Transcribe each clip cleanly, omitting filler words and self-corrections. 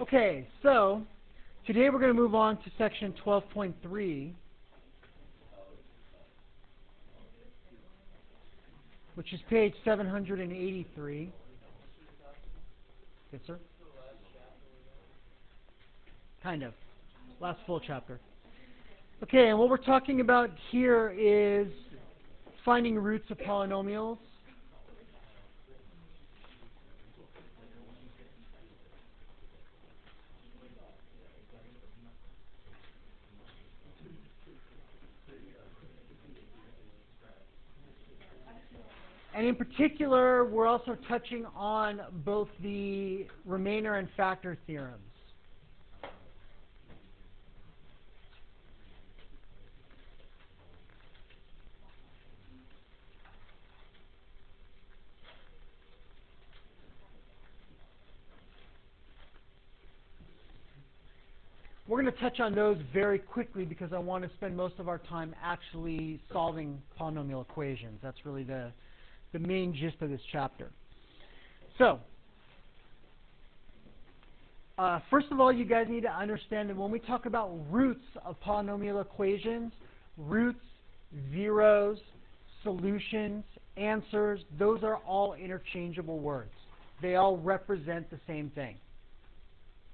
Okay, so today we're going to move on to section 12.3, which is page 783. Yes, sir? Kind of. Last full chapter. Okay, and what we're talking about here is finding roots of polynomials. And in particular, we're also touching on both the Remainder and Factor theorems. We're going to touch on those very quickly because I want to spend most of our time actually solving polynomial equations. That's really the main gist of this chapter. So, first of all, you guys need to understand that when we talk about roots of polynomial equations, roots, zeros, solutions, answers, those are all interchangeable words. They all represent the same thing.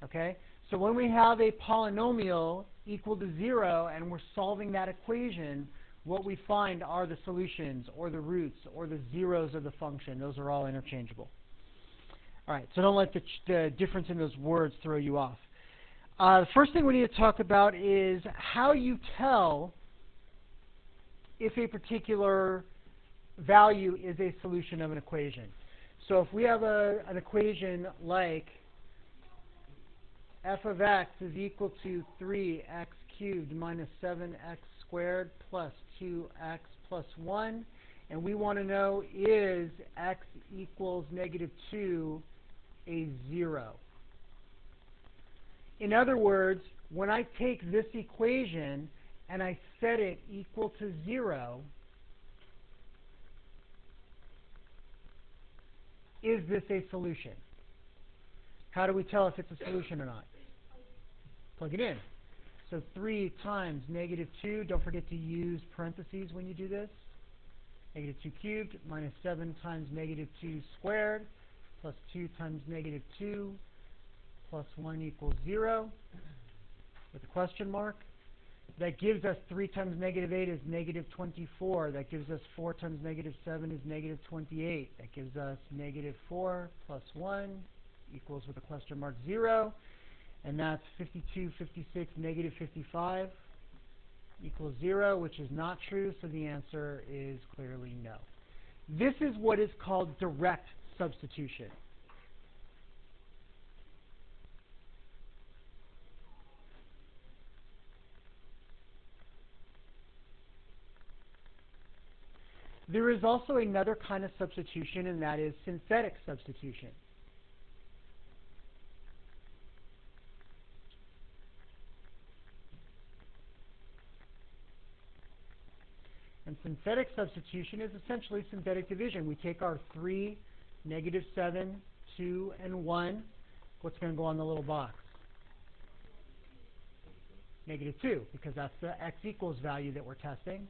Okay? So when we have a polynomial equal to 0 and we're solving that equation, what we find are the solutions or the roots or the zeros of the function. Those are all interchangeable. All right, so don't let the difference in those words throw you off. The first thing we need to talk about is how you tell if a particular value is a solution of an equation. So if we have an equation like f of x is equal to 3x cubed minus 7x squared plus 2x plus 1, and we want to know is x equals negative 2 a 0. In other words, when I take this equation and I set it equal to 0, is this a solution? How do we tell if it's a solution or not? Plug it in. So 3 times negative 2, don't forget to use parentheses when you do this. Negative 2 cubed minus 7 times negative 2 squared plus 2 times negative 2 plus 1 equals 0 with a question mark. That gives us 3 times negative 8 is negative 24. That gives us 4 times negative 7 is negative 28. That gives us negative 4 plus 1 equals with a question mark 0. And that's 52, 56, negative 55 equals 0, which is not true, so the answer is clearly no. This is what is called direct substitution. There is also another kind of substitution, and that is synthetic substitution. And synthetic substitution is essentially synthetic division. We take our 3, negative 7, 2, and 1. What's going to go on the little box? Negative 2, because that's the x equals value that we're testing.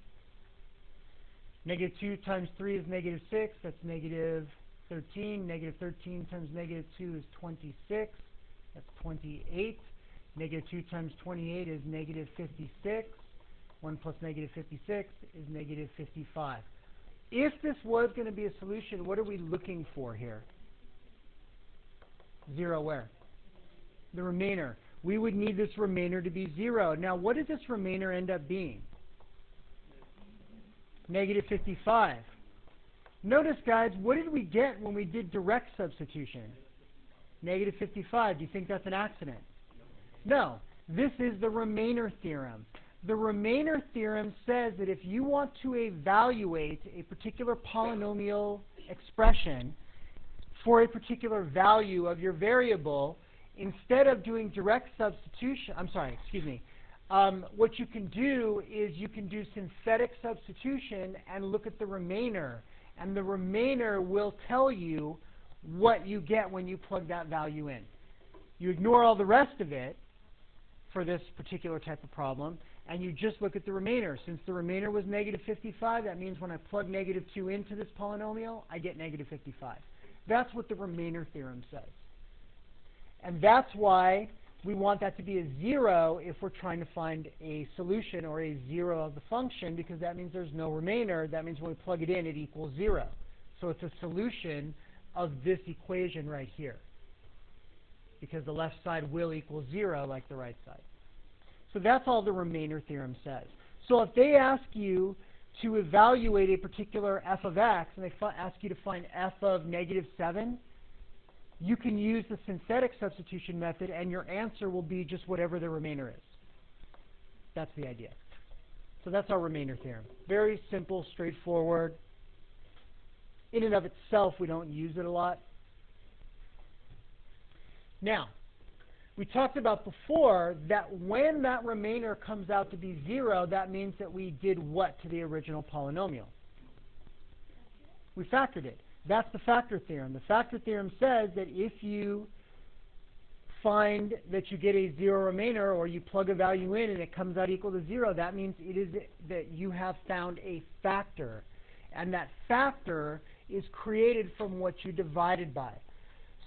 Negative 2 times 3 is negative 6. That's negative 13. Negative 13 times negative 2 is 26. That's 28. Negative 2 times 28 is negative 56. 1 plus negative 56 is negative 55. If this was going to be a solution, what are we looking for here? 0 where? The remainder. We would need this remainder to be 0. Now, what did this remainder end up being? Negative 55. Notice, guys, what did we get when we did direct substitution? Negative 55. Do you think that's an accident? No. This is the Remainder Theorem. The Remainder Theorem says that if you want to evaluate a particular polynomial expression for a particular value of your variable, instead of doing direct substitution, what you can do is you can do synthetic substitution and look at the remainder. And the remainder will tell you what you get when you plug that value in. You ignore all the rest of it for this particular type of problem, and you just look at the remainder. Since the remainder was negative 55, that means when I plug negative 2 into this polynomial, I get negative 55. That's what the remainder theorem says. And that's why we want that to be a 0 if we're trying to find a solution or a 0 of the function, because that means there's no remainder. That means when we plug it in, it equals 0. So it's a solution of this equation right here, because the left side will equal 0 like the right side. So that's all the remainder theorem says. So if they ask you to evaluate a particular f of x, and they ask you to find f of negative 7, you can use the synthetic substitution method, and your answer will be just whatever the remainder is. That's the idea. So that's our remainder theorem. Very simple, straightforward. In and of itself, we don't use it a lot. Now, we talked about before that when that remainder comes out to be 0, that means that we did what to the original polynomial? We factored it. That's the factor theorem. The factor theorem says that if you find that you get a 0 remainder, or you plug a value in and it comes out equal to 0, that means it is that you have found a factor. And that factor is created from what you divided by.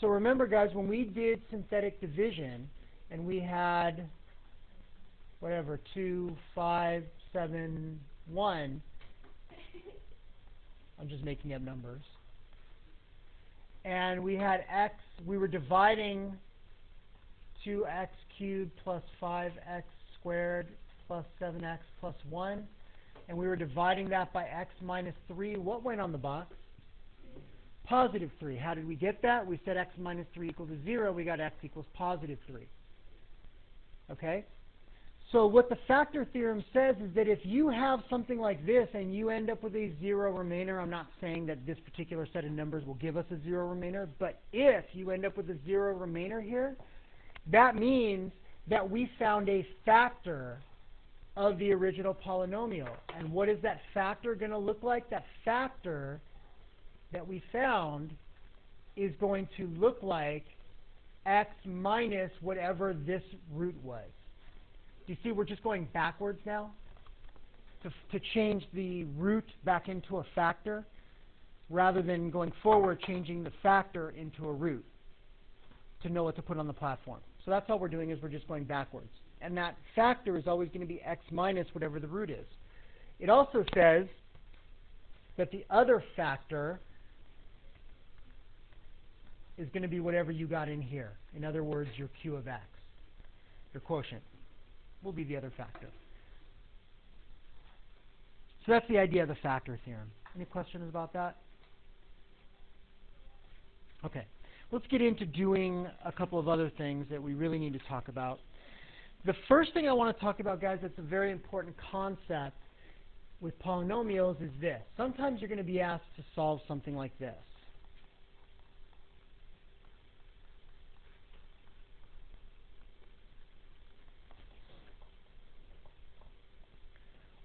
So remember, guys, when we did synthetic division and we had whatever 2, 5, 7, 1, I'm just making up numbers, and we had x, we were dividing 2x cubed plus 5x squared plus 7x plus 1, and we were dividing that by x minus 3. What went on the box? Positive 3. How did we get that? We said x minus 3 equals 0. We got x equals positive 3. Okay? So what the factor theorem says is that if you have something like this and you end up with a 0 remainder, I'm not saying that this particular set of numbers will give us a 0 remainder, but if you end up with a 0 remainder here, that means that we found a factor of the original polynomial. And what is that factor going to look like? That factor that we found is going to look like x minus whatever this root was. Do you see we're just going backwards now to change the root back into a factor, rather than going forward changing the factor into a root to know what to put on the platform. So that's all we're doing, is we're just going backwards. And that factor is always going to be x minus whatever the root is. It also says that the other factor is going to be whatever you got in here. In other words, your q of x, your quotient, will be the other factor. So that's the idea of the factor theorem. Any questions about that? Okay. Let's get into doing a couple of other things that we really need to talk about. The first thing I want to talk about, guys, that's a very important concept with polynomials is this. Sometimes you're going to be asked to solve something like this.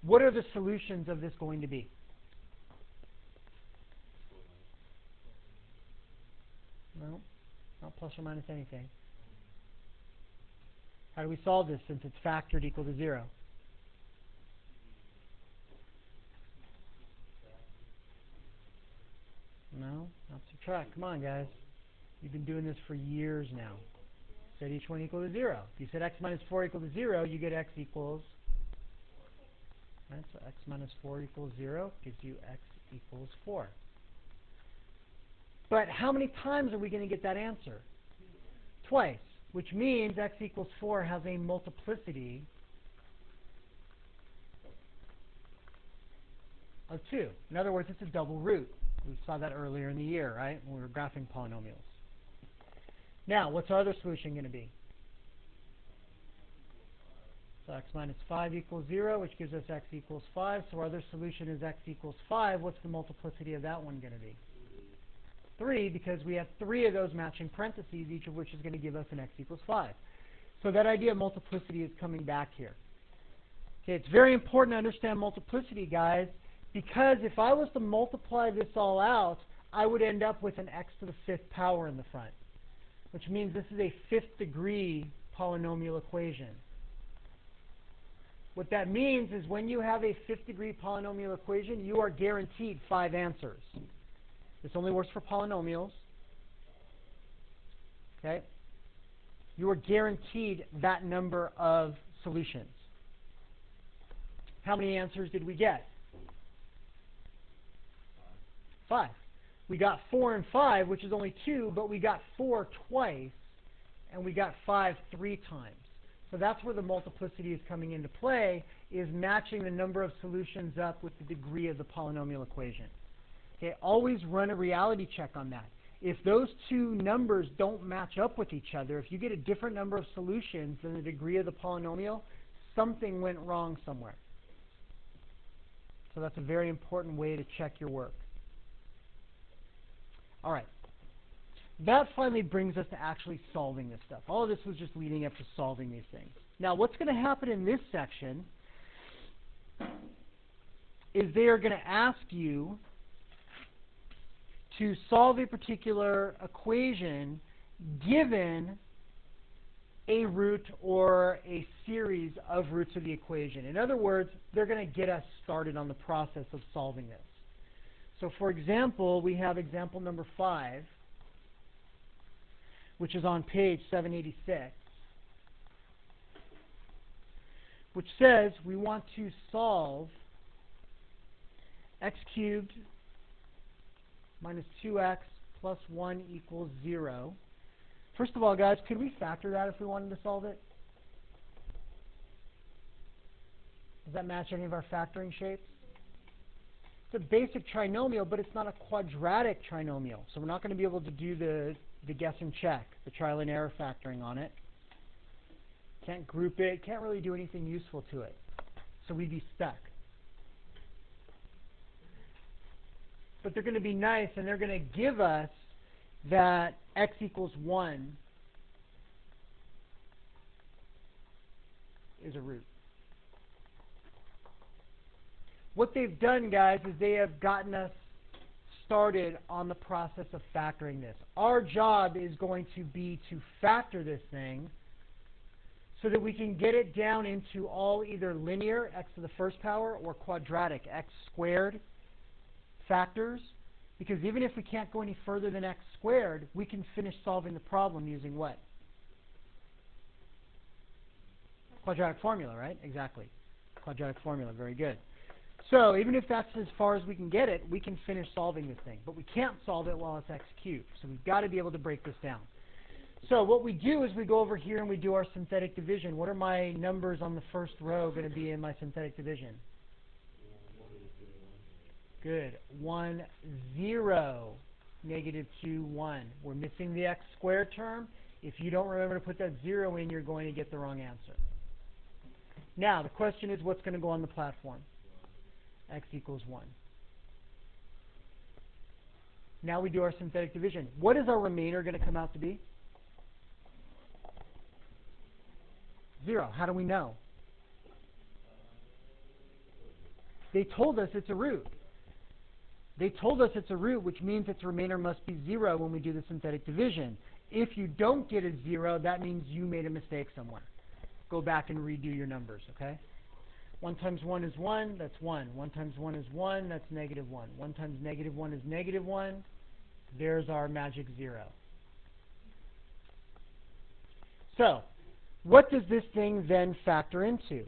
What are the solutions of this going to be? No, not plus or minus anything. How do we solve this since it's factored equal to 0? No, not subtract. Come on, guys. You've been doing this for years now. Set each one equal to 0. If you set x minus 4 equal to 0, you get x equals. Right, so x minus 4 equals 0 gives you x equals 4. But how many times are we going to get that answer? Twice, which means x equals 4 has a multiplicity of 2. In other words, it's a double root. We saw that earlier in the year, right, when we were graphing polynomials. Now, what's our other solution going to be? So x minus 5 equals 0, which gives us x equals 5. So our other solution is x equals 5. What's the multiplicity of that one going to be? 3, because we have 3 of those matching parentheses, each of which is going to give us an x equals 5. So that idea of multiplicity is coming back here. Okay, it's very important to understand multiplicity, guys, because if I was to multiply this all out, I would end up with an x to the 5th power in the front. which means this is a fifth degree polynomial equation. What that means is when you have a fifth degree polynomial equation, you are guaranteed 5 answers. This only works for polynomials. Okay? You are guaranteed that number of solutions. How many answers did we get? 5. We got 4 and 5, which is only 2, but we got 4 twice, and we got 5 3 times. So that's where the multiplicity is coming into play, is matching the number of solutions up with the degree of the polynomial equation. Okay, always run a reality check on that. If those two numbers don't match up with each other, if you get a different number of solutions than the degree of the polynomial, something went wrong somewhere. So that's a very important way to check your work. All right. That finally brings us to actually solving this stuff. All of this was just leading up to solving these things. Now, what's going to happen in this section is they are going to ask you to solve a particular equation given a root or a series of roots of the equation. In other words, they're going to get us started on the process of solving this. So, for example, we have example number 5, which is on page 786, which says we want to solve x cubed minus 2x plus 1 equals 0. First of all, guys, could we factor that if we wanted to solve it? Does that match any of our factoring shapes? It's a basic trinomial, but it's not a quadratic trinomial. So we're not going to be able to do the guess and check, the trial and error factoring on it. Can't group it, can't really do anything useful to it. So we'd be stuck. But they're going to be nice, and they're going to give us that x equals 1 is a root. What they've done, guys, is they have gotten us started on the process of factoring this. Our job is going to be to factor this thing so that we can get it down into all either linear, x to the first power, or quadratic, x squared factors. Because even if we can't go any further than x squared, we can finish solving the problem using what? Quadratic formula, right? Exactly. Quadratic formula, very good. So even if that's as far as we can get it, we can finish solving this thing. But we can't solve it while it's x cubed. So we've got to be able to break this down. So what we do is we go over here and we do our synthetic division. What are my numbers on the first row going to be in my synthetic division? Good. 1, 0, negative 2, 1. We're missing the x squared term. If you don't remember to put that 0 in, you're going to get the wrong answer. Now, the question is what's going to go on the platform? X equals 1. Now we do our synthetic division. What is our remainder going to come out to be? 0. How do we know? They told us it's a root. They told us it's a root, which means its remainder must be 0 when we do the synthetic division. If you don't get a 0, that means you made a mistake somewhere. Go back and redo your numbers, okay? 1 times 1 is 1, that's 1. 1 times 1 is 1, that's negative 1. 1 times negative 1 is negative 1. There's our magic 0. So, what does this thing then factor into?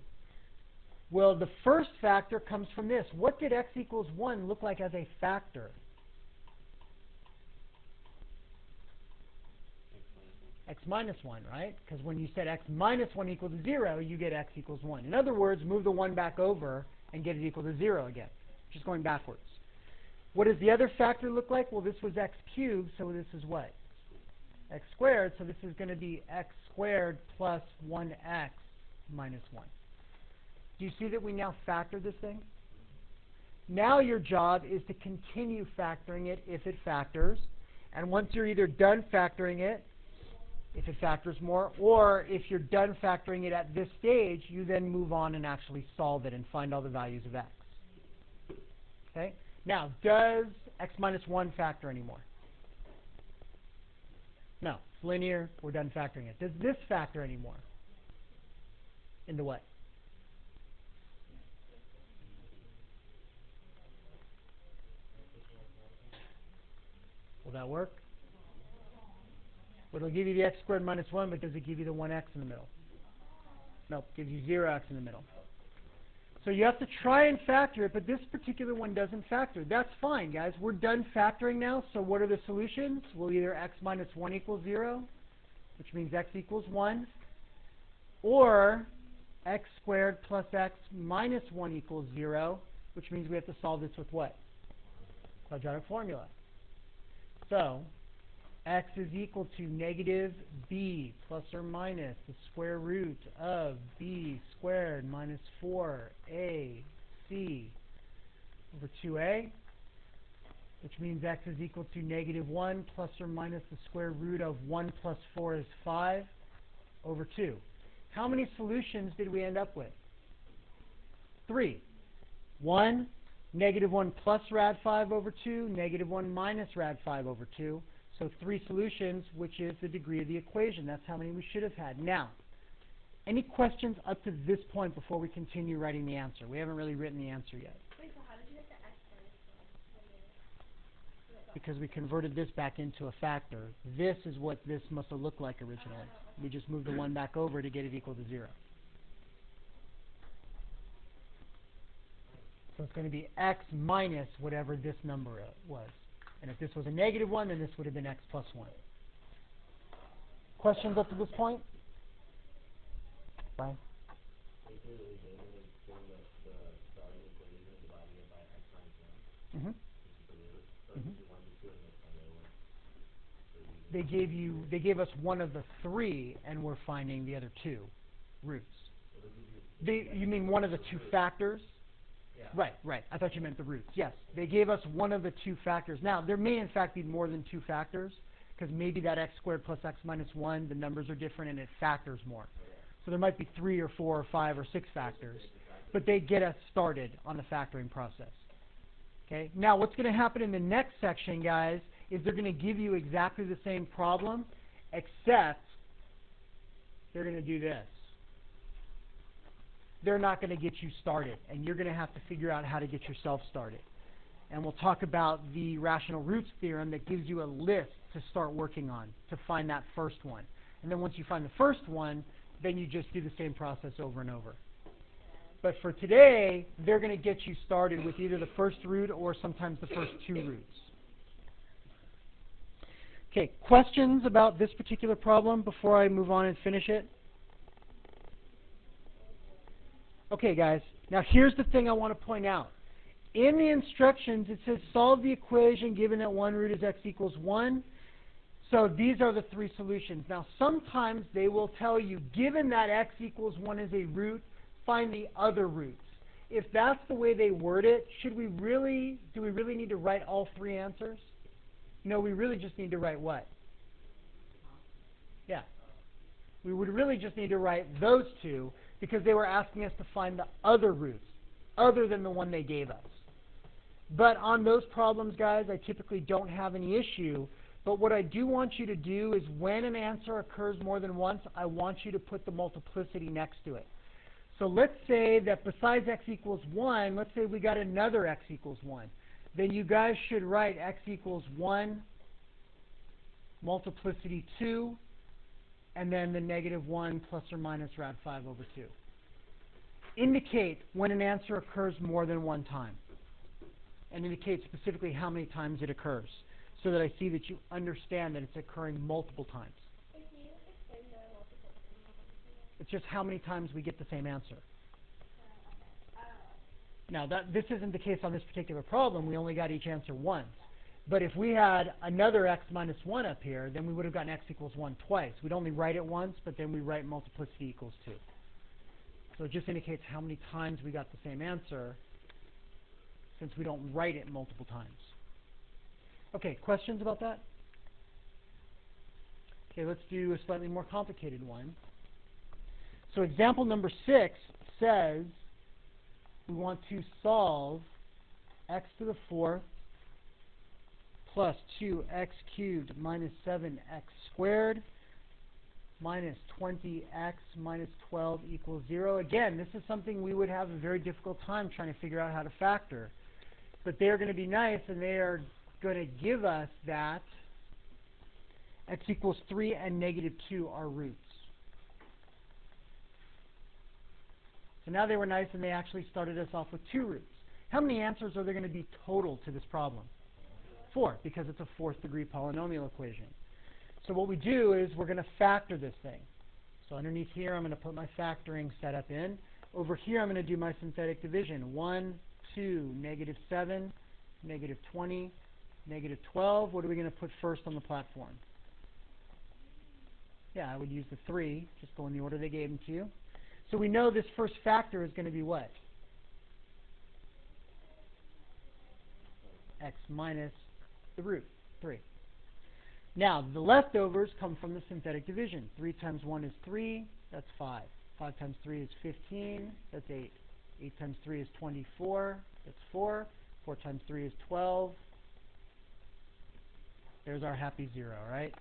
Well, the first factor comes from this. What did x equals 1 look like as a factor? X minus 1, right? Because when you said x minus 1 equals 0, you get x equals 1. In other words, move the 1 back over and get it equal to 0 again. Just going backwards. What does the other factor look like? Well, this was x cubed, so this is what? X squared, so this is going to be x squared plus 1x minus 1. Do you see that we now factor this thing? Now your job is to continue factoring it if it factors. And once you're either done factoring it, if it factors more, or if you're done factoring it at this stage, you then move on and actually solve it and find all the values of x. Okay? Now, does x minus 1 factor anymore? No. It's linear. We're done factoring it. Does this factor anymore? Into what? Will that work? Well, it'll give you the x squared minus 1, but does it give you the 1x in the middle? Nope, gives you 0x in the middle. So you have to try and factor it, but this particular one doesn't factor. That's fine, guys. We're done factoring now, so what are the solutions? Well, either x minus 1 equals 0, which means x equals 1, or x squared plus x minus 1 equals 0, which means we have to solve this with what? Quadratic formula. So x is equal to negative b plus or minus the square root of b squared minus 4ac over 2a, which means x is equal to negative 1 plus or minus the square root of 1 plus 4 is 5 over 2. How many solutions did we end up with? 3. 1, negative 1 plus rad 5 over 2, negative 1 minus rad 5 over 2. So 3 solutions, which is the degree of the equation. That's how many we should have had. Now, any questions up to this point before we continue writing the answer? We haven't really written the answer yet. Wait, so how did you get the x minus 1? Because we converted this back into a factor. This is what this must have looked like originally. We just moved the 1 back over to get it equal to 0. So it's going to be x minus whatever this number was. And if this was a negative 1, then this would have been x plus 1. Questions up to this point? Brian? Mm-hmm. Mm-hmm. They gave us one of the 3, and we're finding the other 2 roots. You mean one of the 2 factors? Yeah. Right. I thought you meant the roots. Yes, they gave us one of the 2 factors. Now, there may in fact be more than 2 factors, because maybe that x squared plus x minus 1, the numbers are different and it factors more. So there might be 3 or 4 or 5 or 6 factors, but they get us started on the factoring process. Okay. Now, what's going to happen in the next section, guys, is they're going to give you exactly the same problem, except they're going to do this. They're not going to get you started, and you're going to have to figure out how to get yourself started. And we'll talk about the rational roots theorem that gives you a list to start working on to find that first one. And then once you find the first one, then you just do the same process over and over. But for today, they're going to get you started with either the first root or sometimes the first 2 roots. Okay, questions about this particular problem before I move on and finish it? Okay, guys, now here's the thing I want to point out. In the instructions, it says solve the equation given that one root is x equals 1. So these are the 3 solutions. Now, sometimes they will tell you, given that x equals 1 is a root, find the other roots. If that's the way they word it, do we really need to write all 3 answers? No, we really just need to write what? Yeah. We would really just need to write those 2, because they were asking us to find the other roots, other than the one they gave us. But on those problems, guys, I typically don't have any issue. But what I do want you to do is when an answer occurs more than once, I want you to put the multiplicity next to it. So let's say that besides x equals 1, let's say we got another x equals 1. Then you guys should write x equals 1, multiplicity 2, and then the negative 1 plus or minus rad 5 over 2. Indicate when an answer occurs more than one time. And indicate specifically how many times it occurs, so that I see that you understand that it's occurring multiple times. It's just how many times we get the same answer. Now, this isn't the case on this particular problem. We only got each answer once. But if we had another x minus 1 up here, then we would have gotten x equals 1 twice. We'd only write it once, but then we write multiplicity equals 2. So it just indicates how many times we got the same answer, since we don't write it multiple times. Okay, questions about that? Okay, let's do a slightly more complicated one. So example number 6 says we want to solve x to the 4th plus 2x cubed minus 7x squared minus 20x minus 12 equals 0. Again, this is something we would have a very difficult time trying to figure out how to factor. But they're going to be nice, and they are going to give us that x equals 3 and negative 2 are roots. So now they were nice, and they actually started us off with 2 roots. How many answers are there going to be total to this problem? 4, because it's a 4th degree polynomial equation. So what we do is we're going to factor this thing. So underneath here, I'm going to put my factoring setup in. Over here, I'm going to do my synthetic division. 1, 2, negative 7, negative 20, negative 12. What are we going to put first on the platform? Yeah, I would use the 3. Just go in the order they gave them to you. So we know this first factor is going to be what? X minus the root, 3. Now, the leftovers come from the synthetic division. 3 times 1 is 3, that's 5. 5 times 3 is 15, that's 8. 8 times 3 is 24, that's 4. 4 times 3 is 12. There's our happy 0, right?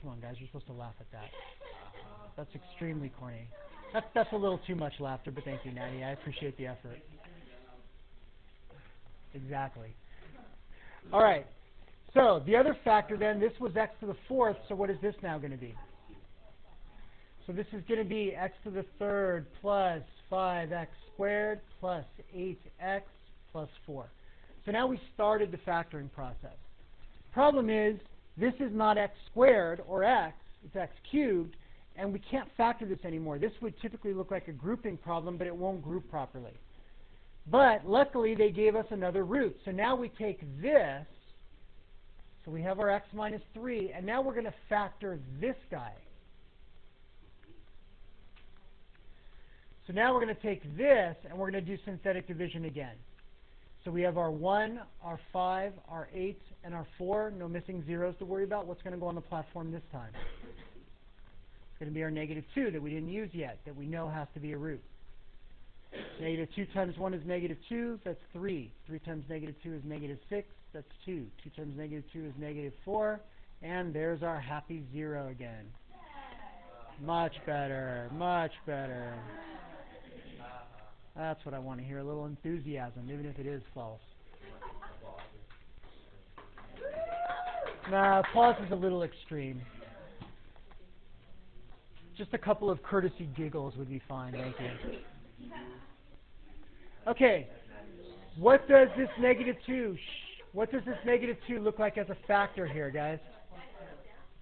Come on, guys, you're supposed to laugh at that. That's extremely corny. That's a little too much laughter, but thank you, Natty. I appreciate the effort. Exactly. All right. So the other factor then, this was x to the 4th, so what is this now going to be? So this is going to be x to the 3rd plus 5x squared plus 8x plus 4. So now we started the factoring process. Problem is, this is not x squared or x, it's x cubed, and we can't factor this anymore. This would typically look like a grouping problem, but it won't group properly. But luckily, they gave us another root. So now we take this, so we have our x minus 3, and now we're going to factor this guy. So now we're going to take this, and we're going to do synthetic division again. So we have our 1, our 5, our 8, and our 4. No missing zeros to worry about. What's going to go on the platform this time? It's going to be our negative 2 that we didn't use yet, that we know has to be a root. Negative 2 times 1 is negative 2, that's 3. 3 times negative 2 is negative 6, that's 2. 2 times negative 2 is negative 4. And there's our happy 0 again. Much better, much better. That's what I want to hear, a little enthusiasm, even if it is false. Nah, applause is a little extreme. Just a couple of courtesy giggles would be fine, thank you. Okay, what does this negative 2, what does this negative 2 look like as a factor here, guys?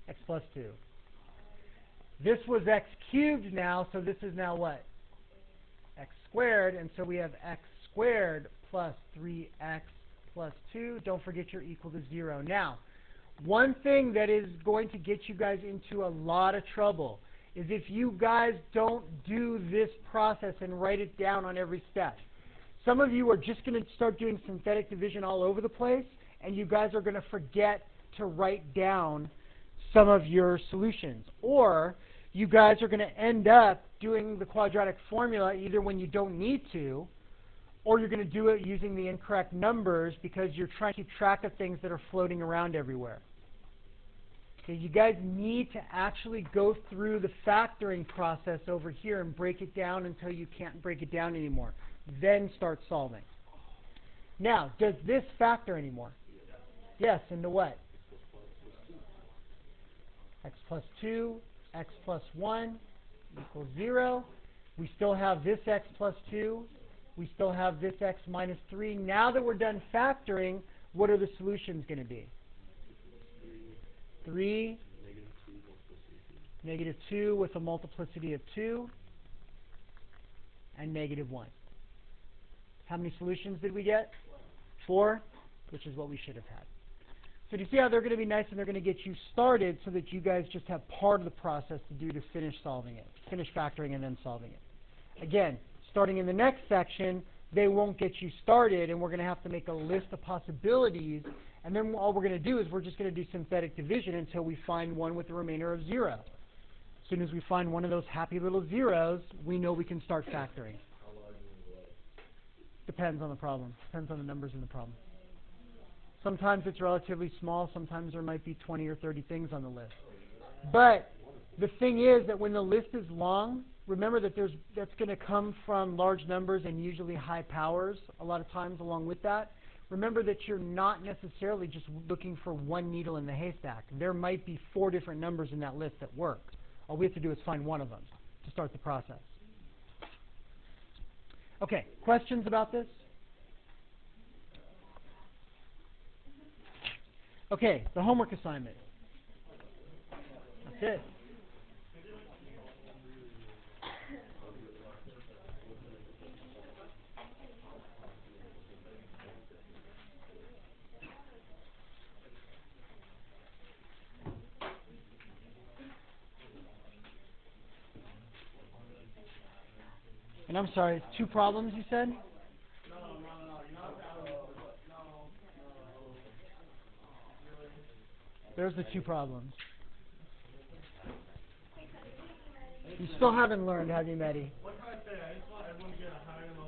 X plus 2. This was x cubed now, so this is now what? X squared, and so we have x squared plus 3x plus 2. Don't forget you're equal to 0. Now, one thing that is going to get you guys into a lot of trouble is if you guys don't do this process and write it down on every step. Some of you are just going to start doing synthetic division all over the place, and you guys are going to forget to write down some of your solutions. Or you guys are going to end up doing the quadratic formula either when you don't need to, or you're going to do it using the incorrect numbers because you're trying to keep track of things that are floating around everywhere. Okay, you guys need to actually go through the factoring process over here and break it down until you can't break it down anymore. Then start solving. Now, does this factor anymore? Yes, into what? X plus 2, x plus 1 equals 0. We still have this x plus 2. We still have this x minus 3. Now that we're done factoring, what are the solutions going to be? 3, negative 2 with a multiplicity of 2, and negative 1. How many solutions did we get? 4, which is what we should have had. So do you see how they're going to be nice and they're going to get you started so that you guys just have part of the process to do to finish solving it, finish factoring and then solving it. Again, starting in the next section, they won't get you started and we're going to have to make a list of possibilities, and then all we're going to do is we're just going to do synthetic division until we find one with a remainder of 0. As soon as we find one of those happy little zeros, we know we can start factoring. Depends on the problem. Depends on the numbers in the problem. Sometimes it's relatively small. Sometimes there might be 20 or 30 things on the list. But the thing is that when the list is long, remember that that's going to come from large numbers and usually high powers a lot of times along with that. Remember that you're not necessarily just looking for one needle in the haystack. There might be 4 different numbers in that list that work. All we have to do is find one of them to start the process. Okay, questions about this? Okay, the homework assignment. That's it. And I'm sorry, it's 2 problems you said? There's the 2 problems. You still haven't learned, have you, Mehdi? What can I say? I just want everyone to get a higher level.